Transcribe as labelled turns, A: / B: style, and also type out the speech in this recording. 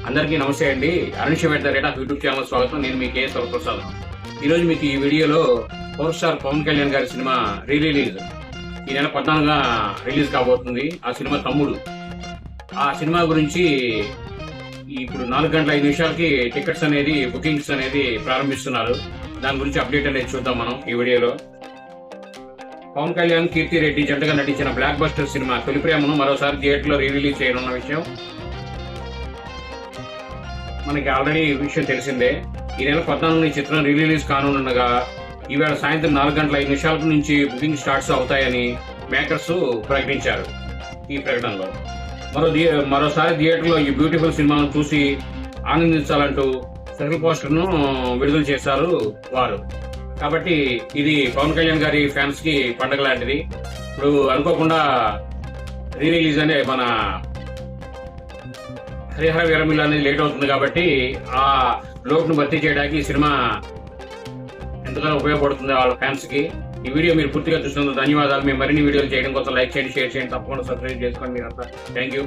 A: అందరికీ నమస్తే అండి. అరుణ్ యూట్యూబ్ ఛానల్ స్వాగతం. నేను మీ కేఎస్ వరప్రసాద్. ఈరోజు మీకు ఈ వీడియోలో పవర్ స్టార్ పవన్ కళ్యాణ్ గారి సినిమా రిలీజ్ ఈ నెల 14న రిలీజ్ కాబోతుంది. ఆ సినిమా తమ్ముడు. ఆ సినిమా గురించి ఇప్పుడు 4 గంటల 5 నిమిషాలకి టికెట్స్ అనేది బుకింగ్స్ అనేది ప్రారంభిస్తున్నారు. దాని గురించి అప్డేట్ అనేది చూద్దాం మనం ఈ వీడియోలో. పవన్ కళ్యాణ్, కీర్తి రెడ్డి జంటగా నటించిన బ్లాక్ బస్టర్ సినిమా తొలి ప్రేమను మరోసారి థియేటర్లో రిలీజ్ చేయనున్న విషయం మనకి ఆల్రెడీ విషయం తెలిసిందే. ఈ నెల 14న చిత్రం రిలీజ్ కానుండగా ఈవేళ సాయంత్రం 4 గంటల 5 నిమిషాల నుంచి బుకింగ్ స్టార్ట్స్ అవుతాయని మేకర్స్ ప్రకటించారు. ఈ ప్రకటనలో మరోసారి థియేటర్లో ఈ బ్యూటిఫుల్ సినిమాను చూసి ఆనందించాలంటూ స్పెషల్ పోస్టర్ ను విడుదల చేశారు వారు. కాబట్టి ఇది పవన్ కళ్యాణ్ గారి ఫ్యాన్స్ కి పండగ లాంటిది. ఇప్పుడు అనుకోకుండా రిలీజ్ అనే మన హరిహర వీరమిల్లు అనేది లేట్ అవుతుంది కాబట్టి ఆ లోటును భర్తీ చేయడానికి ఈ సినిమా ఎంతగానో ఉపయోగపడుతుంది వాళ్ళ ఫ్యాన్స్ కి. ఈ వీడియో మీరు పూర్తిగా చూసినందుకు ధన్యవాదాలు. మేము మరిన్ని వీడియోలు చేయడం కోసం లైక్ చేయండి, షేర్ చేయండి, తప్పకుండా సబ్స్క్రైబ్ చేసుకోండి మీరంతా. Thank you.